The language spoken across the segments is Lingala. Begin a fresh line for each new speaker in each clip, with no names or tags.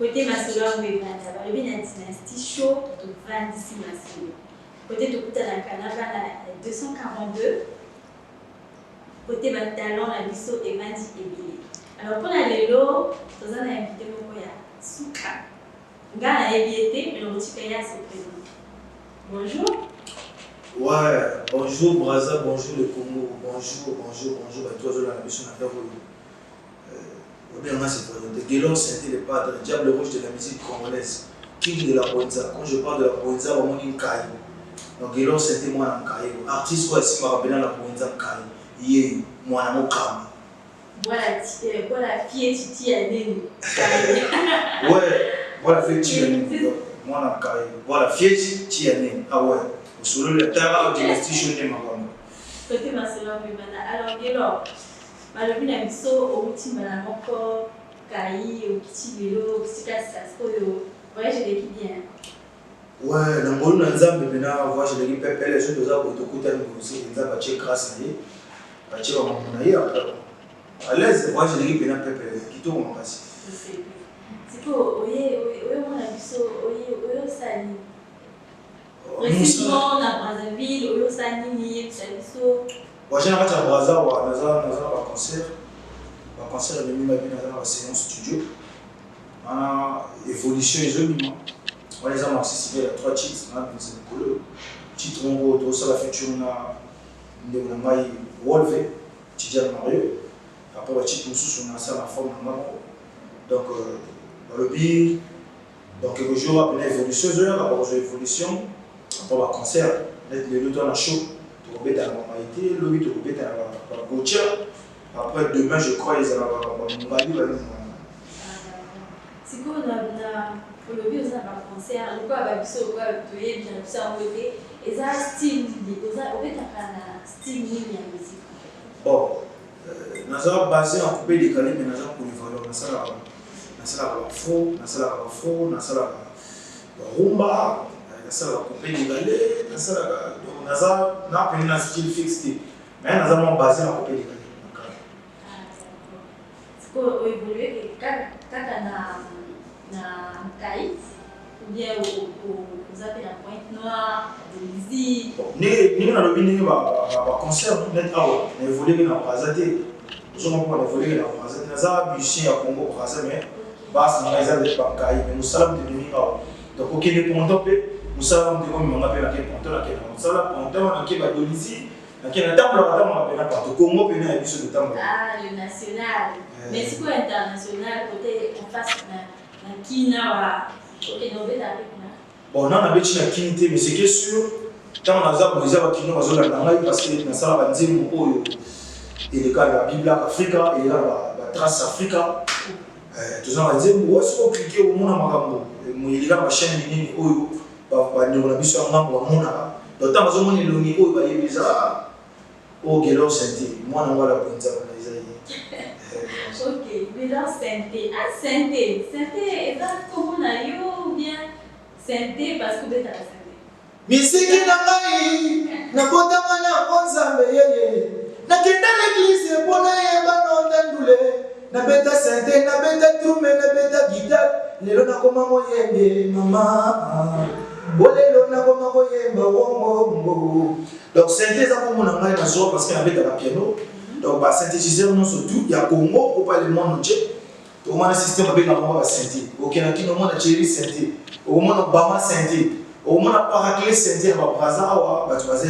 Côté masolo yango evanda balobi na dynastie show tovandisi masolo côté tokutana kanava na 242 côté batalon na biso evandi ebele. Alors mpona lelo toza na invité moko ya suka nga nayebi ete mais lokotika ye ase présente. Bonjour.
Ouais, bonjour Braza, bonjour le Congo, bonjour toi la mission à faire. Bien, c'est présenté. Guélon, c'était le padre, le diable rouge de la musique congolaise, king de la Bonza. Quand je parle de la Bonza, on dit Kaï. Donc Guélon, c'était moi en Kaï. Artiste, quoi, si je me rappelle la Bonza Kaï. Yé, moi en Kama.
Voilà, fille, Titi, Adène.
Ouais, voilà, fille, Titi, Adène. Moi en Kaï. Voilà, fille, Titi, Adène. Ah ouais. Sur le terrain, dynastie, je n'ai pas.
Côté ma soeur, alors Guélon. Malobi na biso omutima na moko kai okiti lelo okisika sasko voyage eleki bien.
Ouais, na ngolu na nzambe pena voyage eleki pepe les gens toza kotokuta ngosi nzambe atie grâce na ye atie ba mama na ye à l'aise voyage eleki pena pepe kitoko makasi.
Siko oye mona biso oye sani. Récemment na Brazzaville oyo sani ni biso.
J'ai un Braza, un concert de Mimba dans la séance studio. On a évolution et on les a participé à 3 titres. On a le titre en gros, tout ça la feature on a Wolve, Tidiane Mario. Après le titre on a ça la forme donc le beat, donc quelques jours après l'évolution, après l'évolution, après le concert, les deux dans la show. Dans la Maïté, le 8 dans la Gauthier. Après demain, je crois qu'ils ont Mali.
C'est quoi pour le but, on a un concert, on a un style,
bon, nous avons basé en coupé décalé, mais nous avons polyvalent. Nous avons afro, nous avons rumba, nous avons coupé décalé, nous avons un style fixé. Mais nous avons basé en coupé décalé.
C'est quoi évoluer quand on a caïd ou bien vous appelez la pointe noire, des musiques.
Nous avons un concert, nous avons évolué dans la Brazzaville. Nous avons évolué dans la Brazzaville. Nous avons bûché à Congo, Brazzaville, mais nous avons des caïd. Nous avons des nuits. Donc, ok, les pontons, nous avons des pontons, nous avons des pontons, nous avons des pontons,
le national. Mais c'est quoi international côté en face na Kina ok non
bon non on a besoin de Kina mais c'est que sûr tant on a besoin de Kina parce que na sala banzimu oyo et le cas de la Bible Africa et la trace Africa tous on va dire où est-ce qu'on clique au monde makambo il y a ma chaîne nini oyo ba ndona biso ngambo wa mona donc tant bazo moni longi oyo ba yebisa o Guélon Santé moi na wala bonza na Isaïe.
Ok, Guélon Santé. Ah, Santé, est comme on a eu ou bien Santé parce que vous êtes à la Santé.
Misiki na ngai na kotama na konzambe yeye na kenda l'église pona yeba no ndandule na beta Santé na beta trume na beta guitare lelo na koma moyembe mama bolelo na koma moyemba wongo donc Santé za ko mona ngai na zo parce que na beta la piano. Donc, bah, synthétiseur, non, surtout, il y a Congo, au pas le monde entier. Au moins, le système avec la bombe synthé. Au Kenya, au moins, la Thierry synthé. Au moins, la Bama synthé. Au moins, la Paraclé synthé. À Braza, tu vas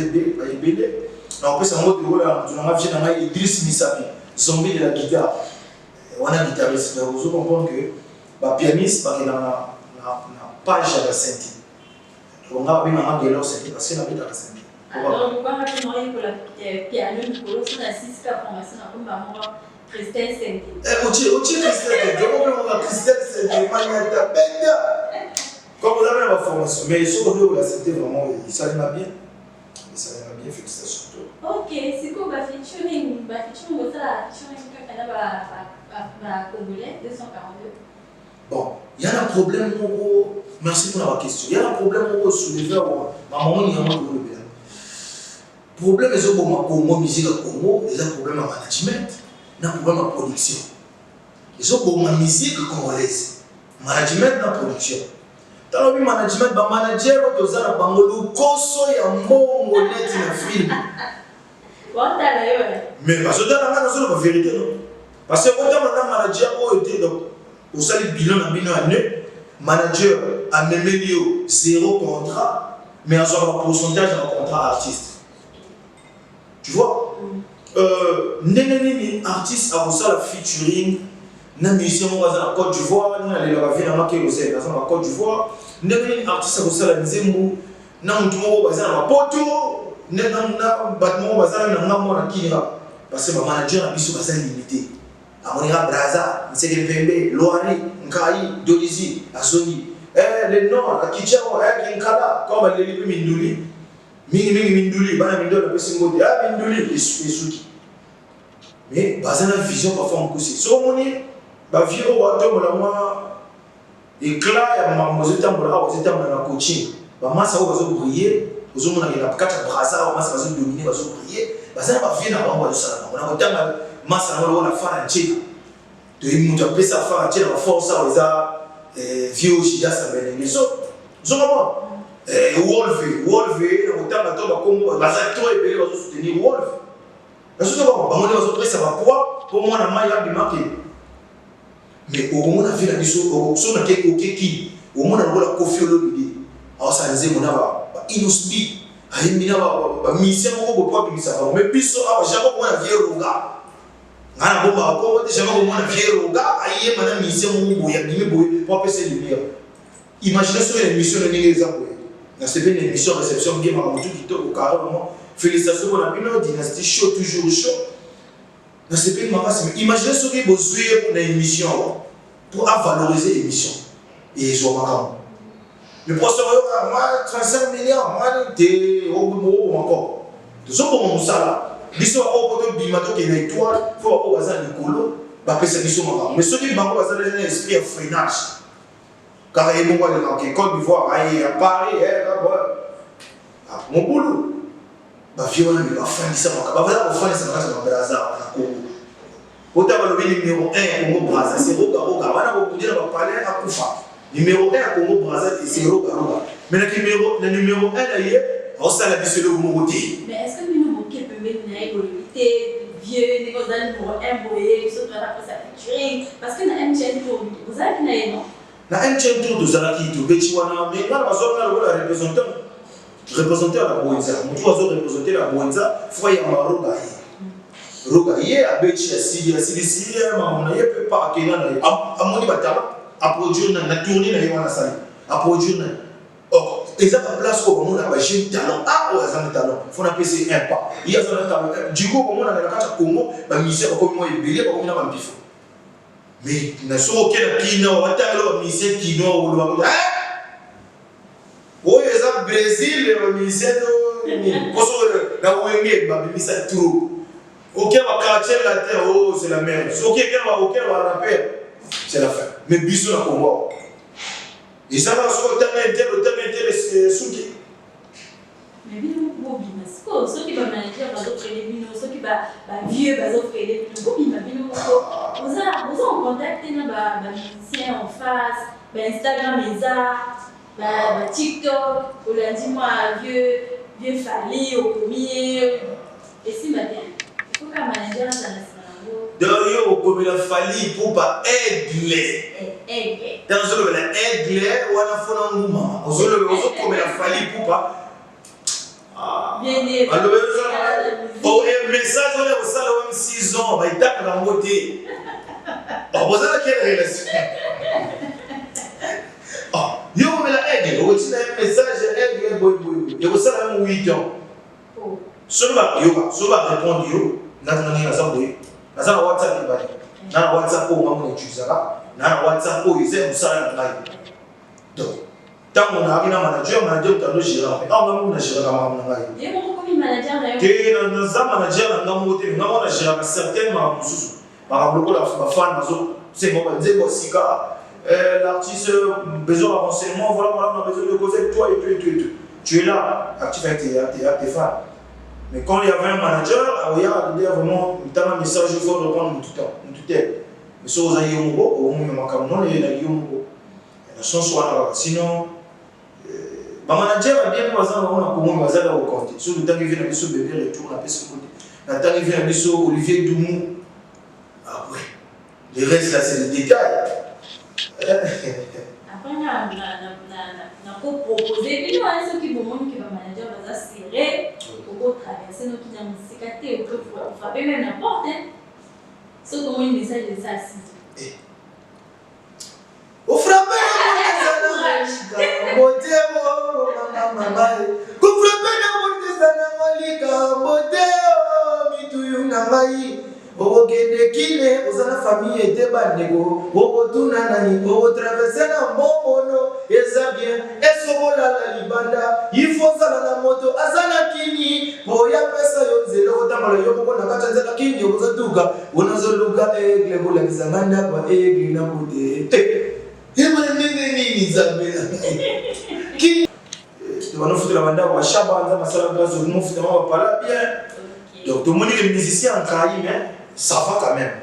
ébélé. En plus, en mode de rôle, tu n'as pas vu Idriss Missapi, zombie de la guitare. On a un guitariste. Vous comprenez que le pianiste, parce qu'il n'a pas de synthé. On a un Guélon synthé parce qu'il n'a pas de synthé.
Alors, nous allons rapidement pour la piano, nous allons sur la 6 formation, nous allons Christelle Santé.
Christelle Santé, comme vous avez la formation, mais ce que la Santé, vraiment, il s'allume bien. Il s'allume bien, félicitations.
Ok, c'est quoi le featuring? Le featuring, c'est la featuring que tu as congolais 242.
Bon, il y a un problème, merci pour la question. Il y a un problème soulevé à maman, il y a un problème. Le problème est que la musique au Congo, il y a un problème de management, il y a un problème de production. Il y a un problème de musique congolaise. management na production. Dans le management, ba manager to zana bangolo koso ya mbongo net na film. Mais parce que dans la vérité non. Parce que autant on a manager au était donc au sali bilan na bino année, manager a même lieu 0 contrat, mais en genre pourcentage de contrat artiste. Tu vois? Neneni artiste a aussi la featuring. Na musicien mo baza na Côte d'Ivoire, na le la vie na maké osé na Côte d'Ivoire. Neneni artiste a aussi la nzembo, na mutu mo baza na Mapoto, na batmo baza na ngambo na Kinga. Parce que ma manager a biso baza limité. Amonira Braza, Nseke Pembe, Loari, Nkai, Dolizi, Azoni. Le nom, la Kichao, Kinkala, comme les libres Minduli. Minduli, Bana Mindoli, la Pessimodi, Minduli, les Souki. Mais, basé sur la vision, parfois on pousse. Si on est, la vie au bateau, moi, éclat, il y a un temps pour la coaching. Maman, ça va briller. Aux hommes, on a 4 brassards, maman, ça va dominer, va briller. Basé sur la vie, on va ça. On a autant massa na la fara nchini to imuntu apesa fara nchini na force aweza vieux shida bene so kama wolve na utanga to bakongo baza to ebele bazo soutenir wolve na so kama bamone bazo pesa ba poids pour moi na mai ya bimake mais au moment na vila biso so na ke okeki au moment na la Koffi Olomide awasa nzemo na ba inosbi ayimina ba mission moko bo bimisa ba mais biso awa jabo ko na vieux ronga ngana bomba ko déjà ko mona vieux ronga aye mana mission moko ya bimi boy pour passer lumière. Imaginez sur une émission de exemple. Dans cette émission réception game à tout qui au carrément félicitations pour la bino dynastie show toujours chaud. Dans cette imaginez sur une besoin pour une émission pour valoriser l'émission et ils ont marquant. Le professeur moi 35 millions moi t'es au bout encore. Tout ça pour mon salaire. Biso au poto bimato qui est étoile faut au bazar Nicolo ba pesa biso marquant. Mais ceux qui bango bazar les esprit freinage. Car il y a des Côte d'Ivoire, à Paris, mon boulot. Ma vie, on a mis ma famille, ça m'a fait un enfant, ça m'a fait un bazar à Congo. Autant le numéro 1 Congo Brazza, c'est Roga Roga. On a beaucoup de gens qui parlent à Koufa. Numéro 1 Congo Brazza, c'est Roga Roga. Mais le numéro 1 d'ailleurs, on s'en a dit le numéro 10.
Mais est-ce que nous avons quelqu'un qui peut venir limiter vieux, négocier numéro 1 boyer, surtout à la featuring? Parce que nous avons un chien pour vous avez une non?
Na un tour de Zalaki, de Bechiwana, mais là, on a représenté la Boenza. On doit représenter la Boenza, Foyer Marogaï. Rogaï, à Bechi, à Sidi, on n'a pas à Kenan, à Moni Batala, à produire la tournée, à produire. Or, ils ont la place où on a un jeune talent. Ah, on a un talent. Il faut appeler ça un pas. Il y a un talent. Du coup, on a la carte Congo, la mission, comme moi, il y a un bifo. Mais na so ke na kino watalo mission kino uluwa ko oyo eza Brésil le mission do koso na wenge ba bimisa trop OK ba quartier la terre oh c'est la merde so ke ba rapper c'est la fin mais biso na Congo et ça va so tellement suki
mais bino mo bimasko so ki ba manager ba d'autres les bino so ki ba vieux ba d'autres les bino ko bima bino ko vous en contact na ba musicien en face ba Instagram ba TikTok au lundi moi vieux Fali au premier et si maintenant il faut qu'un manager
d'ailleurs au comme la Fali pour pas aigle dans le aigle ou na fona nguma ozolo comme la Fali pour pas
bien né.
Alors, un message, on a ça le 6 ans, il tape dans le côté. Vous avez quelle relation? Yo, mais la aide, vous avez un message, aide, et vous avez 8 ans. Seulement, yo va répondre, yo, n'a WhatsApp, n'a WhatsApp, on utilise ça, n'a WhatsApp, ils aiment ça, donc. Tant qu'on a un manager, on gérer. On a géré comme on a
et mon premier manager d'ailleurs.
Et dans un manager, on a géré certainement par rapport à la fan, c'est bon, l'artiste besoin de renseignements, voilà, on a besoin de causer avec toi et tout. Tu es là, actif avec tes fans. Mais quand il y avait un manager, il y a vraiment un message, il faut répondre tout le temps. Mais si vous avez un mot, vous avez un mot. sens sinon ba manager bien pour ça on a comment bazar au compte sur le temps qui vient biso bébé retour na pesa côté na temps qui vient biso Olivier Doumou ah ouais le reste là c'est le détail
après na ko proposer bino à ceux qui vont que ba manager bazar serré pour traverser nos qui dans musicaté ou pour frapper même n'importe ce comment un message de ça si
au frappé Boteo, mama, kufrapa na mutesa na malika, boteo, mituyu na mai, ogende kile, ozana famille ete bandego, ogotuna nani, ogotraverser na momono, eza bien, esobola la libanda, ifosala na moto, azana kini, boya pesa yonzele, otamala yomoko na kata nzela kini, ogozatuka, unazoluka egle, bola kizanganda kwa egle na bote. Nini Zambia qui on a fait la bande à Chaba on a masala gaz on fait vraiment pas bien donc tout le monde est musicien en Caraïbes mais ça va quand même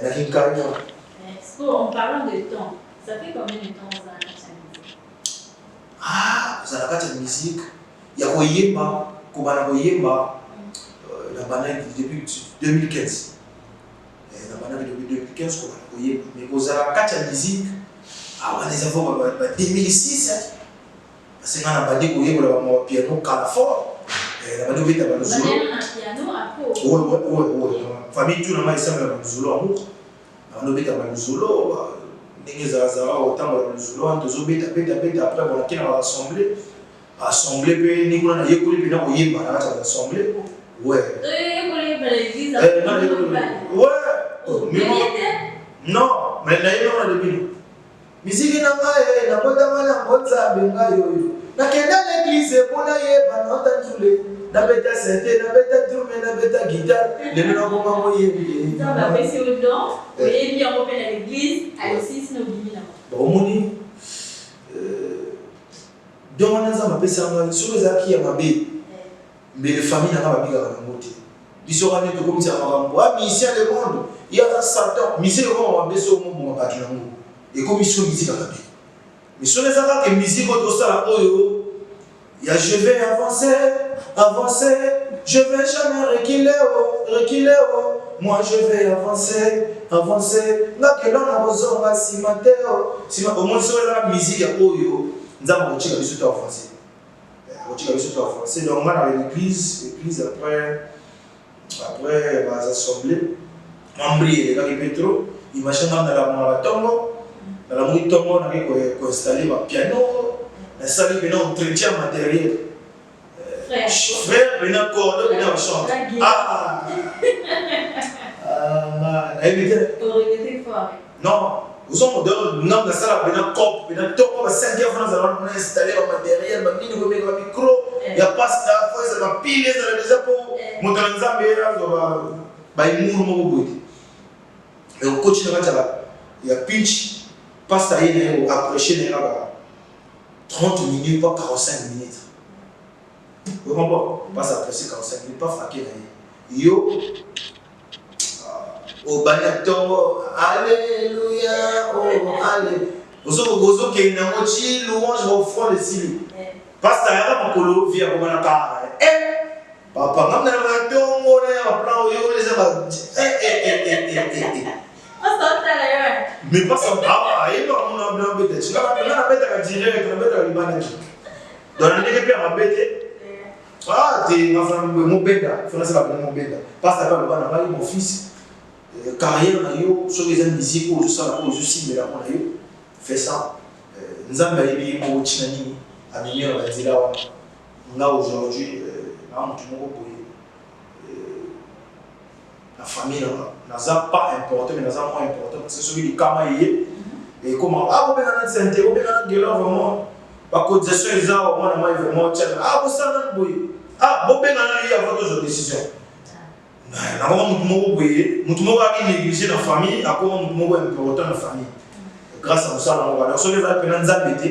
dans une Caraïbes
en parlant de temps ça fait combien de temps vous avez la musique
vous avez la musique il y a Oyemba Kubana Oyemba la bande depuis 2015 la bande depuis 2015 Kubana Oyemba mais vous avez la musique on les avons en 2006 parce que on a bandé pour le piano Calafort la bandé vite à Manzolo
piano après
ouais famille tout le monde ici à Manzolo amour on a vite à Manzolo ningi za autant à Manzolo on doit vite après on a qui dans l'assemblée pe ni kuna na yekuli bina oyemba na kata l'assemblée ouais
yekuli ba l'église
ouais non mais là il y a des musique na ngai na kota na mbotsa benga yoyo na kenda l'église pona yeba na otantule na beta synthé na beta drum na beta guitare le na koma moyebi
ça va passer au don et bien on va à l'église à aussi sino bimina
bon moni donc on a ça mapesa ngai sur les acquis ya mabe mais les familles na ba biga na ngote biso kana to komisa makambo a mission le monde il y a Satan mission le monde mabeso mo bo ba kinango et comme ils sont musique à la vie. Mais sur les attaques de musique, je vais avancer, je vais jamais reculer, moi je vais avancer. Là que l'on a besoin de si au moins sur la musique, nous avons avancer. Donc on a l'église après l'assemblée, Mambri et les Petro, ils marchent dans la marathon. La musique on a installé un piano, installé un entretien matériel. Frère, il y a un corde, il y a un chant. Ah, non, vous avez un nom de ça, il y a un cop, il y a un top, il y a 5 ans, on a installé un matériel, un micro, il y a pas ça, il y a pile, il y a déjà pour monter un zambé, il y a un mot. Et au coach, il y a pitch. Passe à approcher 30 minutes, pas 45 minutes. Vous comprenez? Passe à apprécier 45 minutes, pas fraquer. Yo, au banaton, alléluia, oh, alléluia. Vous avez qui est un mochi, louange au front de Sili. Passe à un colo, via comme un car. Papa, même dans le banaton, on a un plan, yo, les amas. Mais pas ça, il y a un peu de temps. Il y a un peu de direct, il y a un peu de libanais. Dans le nez, il y a un peu de ah, tu es mon benda, il faut que ça mon benda. Parce que le banana, mon fils, carrière, sur les musiques, ou ça, ou aussi, mais là, on a eu fait ça. Nous avons eu un Chinani, à Mimi, on va dire là, on a aujourd'hui, la famille, n'a pas important, mais n'a pas moins important, parce que celui du Kamaïe, et comment, ah, vous avez un santé, vous avez un gueulard, vraiment, parce que je suis là, au moins, vraiment, ah, vous savez, ah, vous avez un votre décision. Na kama mtu mmoja négligé dans la famille, à comment mtu mmoja important dans la famille. Grâce à ça, on va donc sur les va peine nzambete,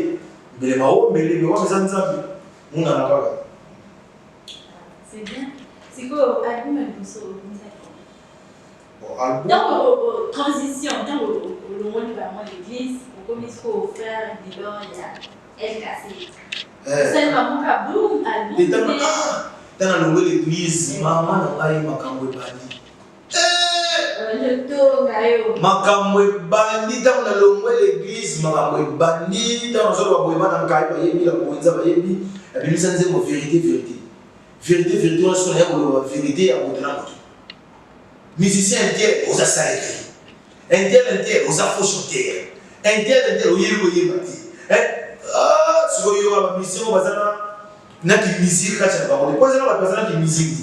mais les mao, mais les mao mais nzambe. Nous na pas.
C'est bien. C'est quoi album un peu ça?
Bon, album.
Dans transition, dans le monde vraiment l'église, comme il faut faire des dents, il y a elle cassée. C'est vraiment pas boum,
et dans l'église, maman n'a pas eu ma camouille bandi.
Le taux, gaillot.
Ma camouille bandi, dans l'église, ma camouille bandi, dans le sol, ma camouille bandi, la poésie, la vérité, vérité, on se la vérité à votre nom. Musicien indien, on a ça écrit. Indien, on a faux chanter. Indien, on y est bâti. Ah, ce que vous avez mis, on va dire, n'a que musique, quand tu as parlé. Pourquoi ça va passer dans la musique?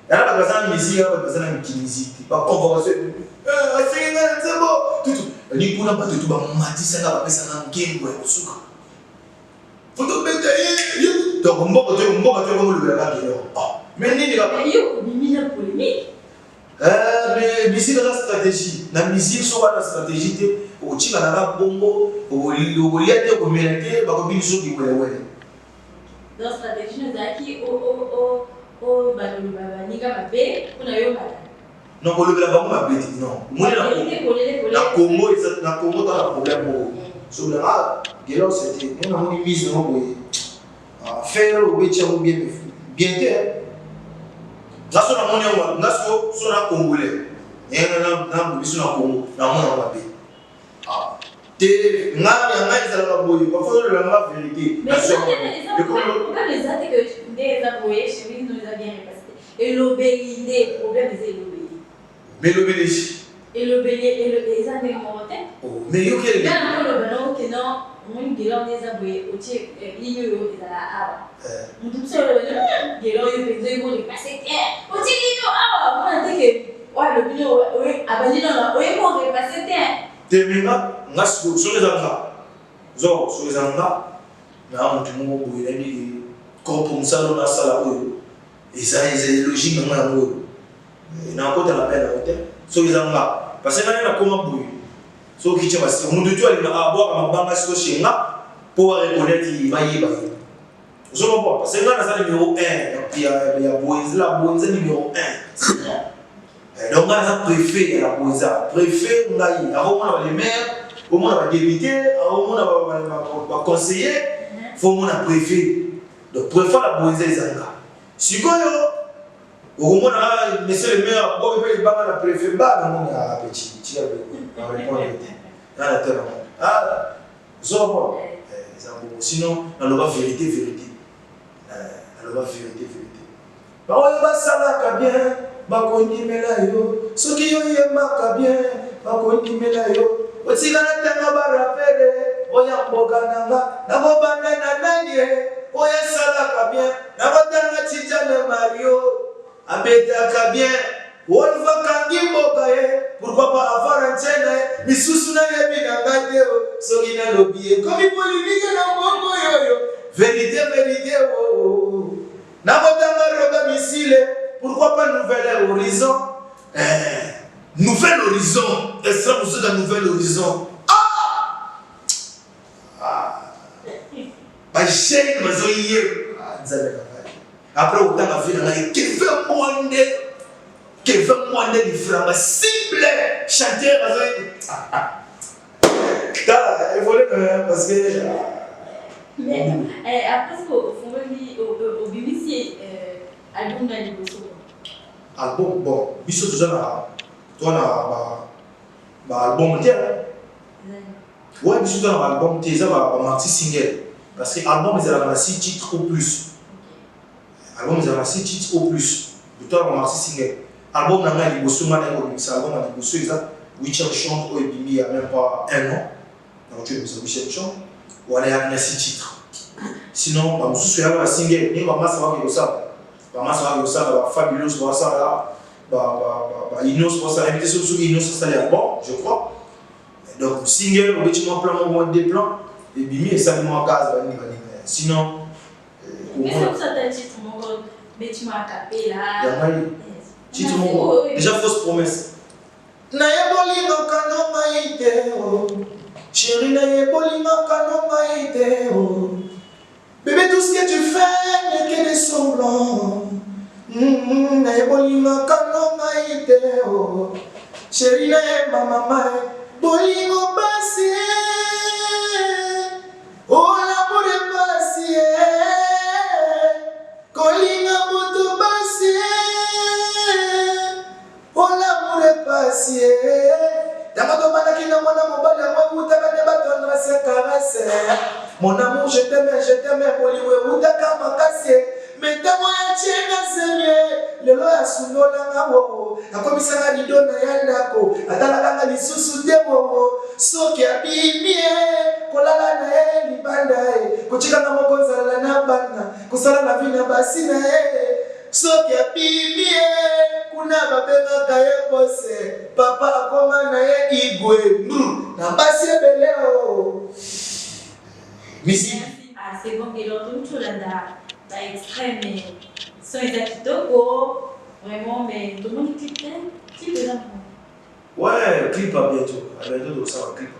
Il y a pas besoin de musique, il y a pas besoin de musique. Par contre, c'est bon. Tout. Ni pour n'a pas de tout, bah, mati ça n'a pas besoin d'un game boy au souk. Faut donc mettre donc on va comme le verra qui mais ni la
Yo, mimi la polémique.
Mais musique la stratégie. La musique soit la stratégie au tika na bongo au liate au melete ba ko biso ki wele.
Dans stratégie nous aki o badolo baba nika mabe kuna yo mata.
Non, on le bango mabe non. Moi la Congo est na Congo dans le problème sur le rat. Gelo c'était on a mis mise non boy. Faire au bétia ou bien là sur la monnaie là sur la congolais. Et na biso na Congo na mona mabe. Te ngani ça la boy pas faut la vérité.
Mais ça les attaques que des aboyés chez nous les a bien repassé. Et l'obéité, problème c'est l'obéité.
Mais l'obéité.
Et les attaques montaient.
Oh, mais yo quel est?
Là le ballon que non, mon guélan des aboyés au tiers lieu de la aba. Mon tout seul guélan yo pensé bon les passer au tiers lieu aba. Moi on dit que ouais le bino oui abandonné non oui bon repasser
Termina, sur les anga. Sur les anga, na mutu mo boye na bi ko pour ça dans la salle et ça c'est logique dans ngo. Na ko ta la peine hôtel. Sur les anga, parce que na comment boye. So kiche basi mutu tu ali na aboa mabanga siko shinga pour reconnaître bayiba. Je comprends parce que na ça numéro 1 il y a boise la boise numéro 1. Donc, on a préfet à la poésie. Préfet, on a les maires, on a les députés, on a les conseillers, il faut qu'on a préfet. Donc, préfet à la poésie, c'est ça. Si on a monsieur le maire, on peut pas la préfet, on a un petit. Sinon, on a la vérité. On a la vérité. On va ça bien. Bakondimela yo soki yo yemaka bien bakondimela yo otikala tanga barapele oya mboka nanga nakobanda na nani oya salaka bien nakotanga tijane Mario abetaka bien wolfa kangi mboka pourquoi pas avoir un chaîne misusu na yebi nanga te soki na lobi komi polémique na mbongo yoyo vérité nakotanga roga misile. Pourquoi pas nouvel horizon? Nouvel horizon. Est-ce que vous êtes un nouvel horizon? Bah, j'ai après, autant de vie, qui fait moins différent, cible, chanteur, il faut parce que.
Mais après, il faut au BBC. Album na liboso.
Album bon, biso toujours na album tiens. Ouais, biso toujours na album tiens, ça va maxi single parce que album ils ont 6 titres au plus. Album ils ont 6 titres au plus. Plutôt maxi single. Album na liboso na ko album na liboso ça 8e chante au Ebimi il y a même pas un an. Donc tu es sur 8e chante. Voilà, il y a 6 titres. Sinon, bah mususu ya ba single, ni ba massa ba ko ça. Fabulous, Inos, bon, je crois. Donc, single, plan des plans, et bimi et ça en gaz. Sinon,
mais c'est pour ça que tu titre mon gars, mais tu m'as capé là.
Titre mon gars, déjà fausse promesse. Naebolinga kano maite, chérie, naebolinga kano maite. Bébé, tout ce que tu fais n'est que des semblants. Naebolinga kano maite. Chérie, nae maman, bolingo basi. Mon amour, je t'aime, Boliwe, Utaka Makase. Mais ta moya tchéna semye, le loya sunola nga wowo. Akomisa nga lido na yandako, atalaka nga lisusu te wowo. Soki abimie, kolala na ye libanda ye. Kuchika nga moko nzala na bana, kusala na vina basi na ye. Soki abimie, kuna babengaka ye bose. Papa akoma na ye igwe, na basi ebele o. Misi.
Ah, c'est bon, et l'autre chose là, extrême, mais sont exactement vraiment, mais tout le monde clip, clip de l'amour.
Ouais, clip à bientôt. À bientôt, ça va clip.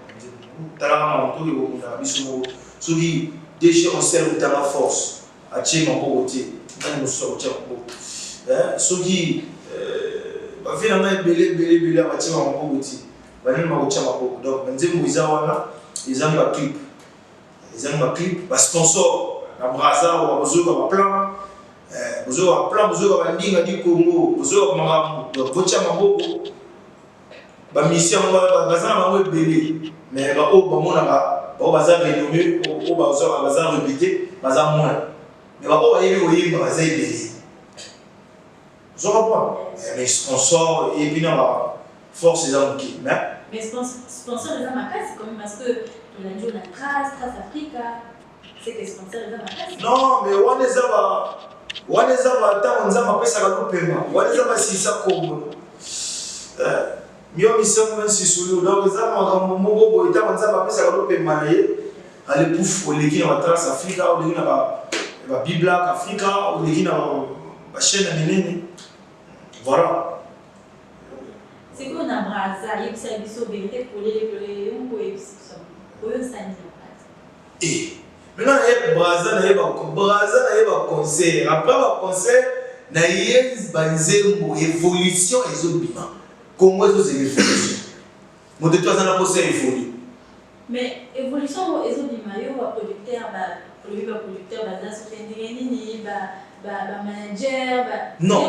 Talama, tout le monde a bisou. Sogi, déjà on sait où t'as ma force. À tirer mon côté, même nous sommes tiens bon. Sogi, bah finalement belé, à tirer mon côté. Bah nous m'avons tiens ma côté. Donc, maintenant ils ont un clip. Ils ont un clip, bah sponsor. La brasa ou besoin de plan, besoin de plan, besoin de ndinga di Congo, besoin de maman, bocha mambo, ba mission ba bazana mambo belé, mais ba o ba mona ba bazana renommé, o ba bazana répété, bazana moins, mais ba o ba yeli oyi ba bazana belé. Je comprends. Mais sponsor et puis na force les amouki,
mais sponsor les amaka c'est quand même parce que on a dit on a Trace Africa. C'est que sponsor les amaka.
Non, mais on les a tant on a pas ça le paiement. On les a si ça comme mio mission même si sous donc les a mon mobo et tant on a pas ça le paiement aller pouf les qui na Trace Africa ou les qui na ba Biblac Africa ou les qui na ba chaîne minene. Voilà.
C'est qu'on a brasa, il y a ça biso vérité pour les on peut ça. Pour eux ça nie.
Et maintenant il y a brasa na yeba concert. Après le concert na yez banzembo évolution ezobima. Comment eso c'est évolution. Mon de toi ça na posé évolue.
Mais évolution ezobima yo ba producteur baza sur nini ba manager ba.
Non.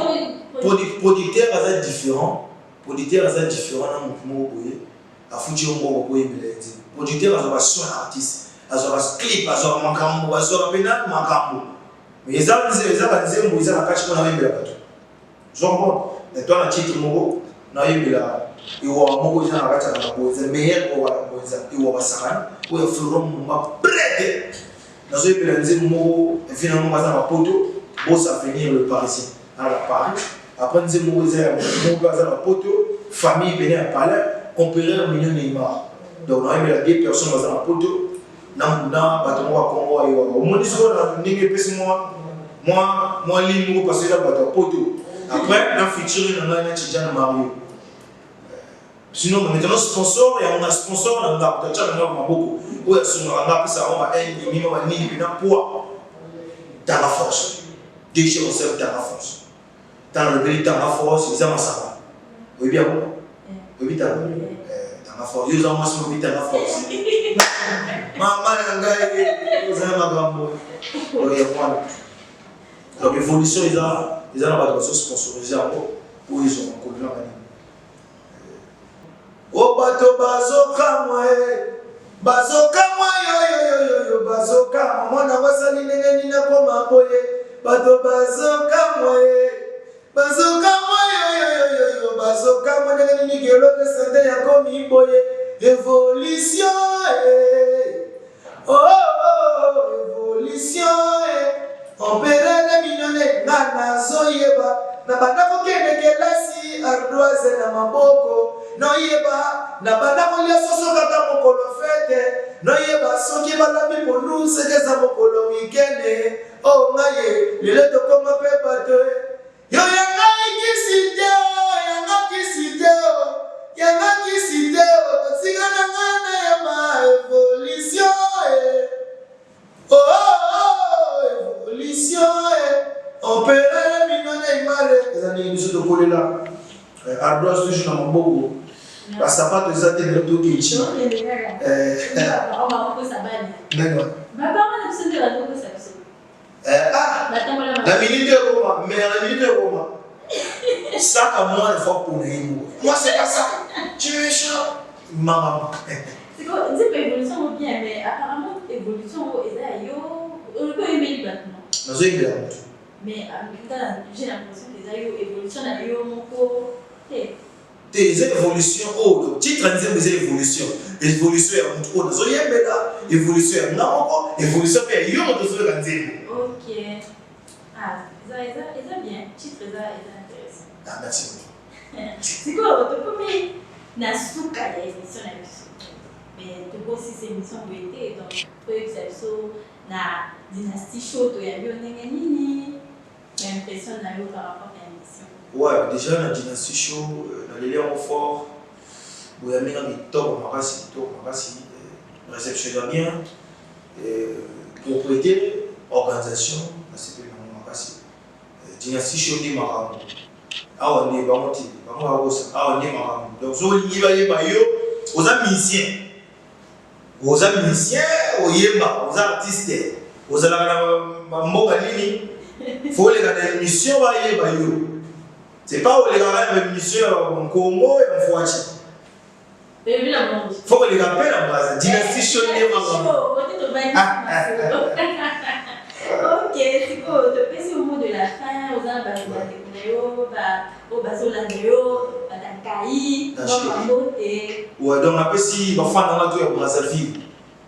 Producteur est différent. Producteur est différent dans mon boye. A futur mon boye meledi. Producteur a son artiste, a son clip, a son makambo, a son pénal makambo. Mais les artistes ils ont la cache qu'on a même la bateau. Genre mais toi na titre moko na yebela iwa moko ils ont la cache na boye, c'est meilleur pour la boye, iwa basakana, ou ya fleuron ma prête. Na zo yebela nzembo moko finalement baza na poto. Ça finir le Parisien à la Paris. Après, nous avons mon poteau, famille venait à parler, on peut un million Neymar. Donc, on a mis deux personnes dans la poteau, Namuna, Batongo, Congo, et au moins, moi, libre parce que j'ai un poteau. Après, on a featuré dans un étudiant Mario. Sinon, maintenant, sponsor, et on a sponsor, on a beaucoup. On a ça, on a un minimum, poids dans la force. Déjà, on sert dans la force. Dans le pays, dans la force, ils ont ça. Oui, bien, oui, dans la force. Ils ont ça, dans la force. Maman, ils ont ma grand-mère. Donc, l'évolution, ils ont la base sponsorisée en haut, où ils ont connu la manière. Oh, bateau, bazoka, moi, yo, bazoka, moi, na wasali, nina, koma, boye. Bato bazoka moye yo bazoka moye nini kelo de santé ya komi boye évolution évolution on perd les millions na zoyeba na banda ko kende kelasi ardoise na maboko no yeba na banda ko lia soso kata mokolo fete no yeba soki balabi pondu sekeza mokolo weekend. Oh, ngaye, le to comme pe bateau. Yo yanga kisite, sigana ngana ya ma évolution. Oh, évolution. On peut la minone mare. Les années nous de coller là. Ardoise toujours dans mon bobo. Parce que ça pas des ateliers de kitchen.
On va reposer sa balle.
D'accord.
Ma parole est absolument la reposer sa.
La minute de Roma, mais la minute de Roma. Ça, à moi, il faut pour nous. Moi, c'est pas ça. Tu es méchant. Maman.
C'est quoi? On dit que l'évolution va bien, mais apparemment, évolution et ça yo on peut aimer maintenant.
Nous aimons.
Mais j'ai l'impression que ça yo évolution na yo moko
des évolutions oh titre disait des évolutions évolution ya mutu ona zo yembela évolution ya ngamoko évolution ya yo moto zo kanzeli.
OK. Ah, ça bien, titre ça intéressant.
Ah merci.
C'est quoi tu peux mais na suka ya émission na biso. Mais tu peux aussi ces émissions pour été donc pour exercer na dynastie show to ya bio ndenge nini. L'impression na yo par rapport à l'émission.
Ouais, déjà la dynastie show dans les liens forts où il y a mis top makasi réceptionne bien propriété organisation c'est que makasi dynastie show ni makambo awa ne bamoti bango akosa awa ne makambo donc so liba yeba yo oza musicien oyeba oza artiste ozala na mboka nini faut les gars émission ba yeba yo. C'est pas où les gars même mission en Congo et en Fouachi. Faut que les gars appellent la base. Dynastie show n'est pas
OK, c'est quoi? Tu peux au mot de la fin, aux au basolandeo, Batankai,
ouais, donc après si ma femme dans la tour à Brazzaville,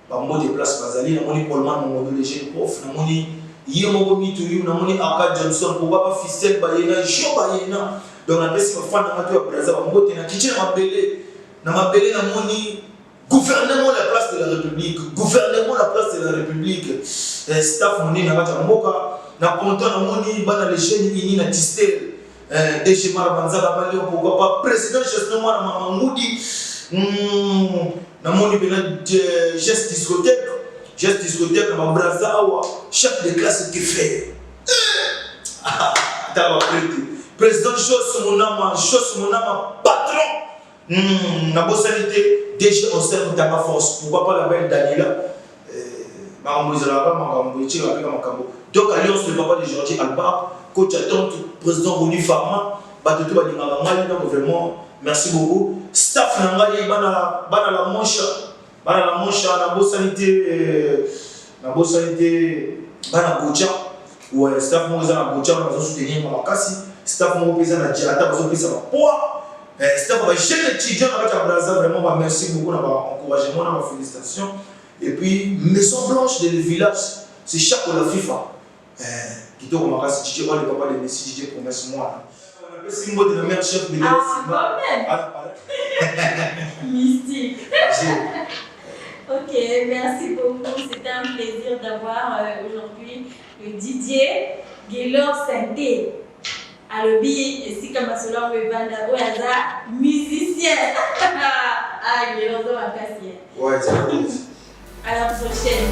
bah moi déplace Brazzaville, on est pour le moment mon léger prof, on est yemo mitu yu na moni Aka Johnson pour pas ficelle bayena jo bayena donc na pesi ma fana matu ya Brazza ba mbote na kitchen na mabele na moni gouvernement la place de la République staff moni na bata mboka na ponto na moni bana les jeunes ini na tistel DG Marabanza ba bali pourquoi pas président Justin Mwana Mamangudi na moni bena geste discothèque na Brazza awa chef de classe qui fait président Jos Monama patron na bossalité DG on sert dans ma force pourquoi pas la belle Daniela donc alliance le papa de Georgie Alba coach attend président Rony Pharma batoto balingaka ngai donc vraiment merci beaucoup staff na ngai bana la manche na bossalité bana Gocha ouais staff mo za na Gocha na zo soutenir makasi staff mo pesa na Diata bazo pesa ba poa staff ba jeune étudiant na ba Brazza vraiment ba merci beaucoup na ba encouragement na ba félicitations et puis Maison Blanche de le village c'est chaque la FIFA qui doit makasi DJ le papa de Messi DJ promesse moi on appelle symbole de la mère chef de
mystique. OK, merci beaucoup. C'était un plaisir d'avoir aujourd'hui le Didier Gaylor Santé. Alobi et si comme cela on va banda oyaza musicien. Ah, Gaylor Santé.
Ouais, c'est
à la prochaine.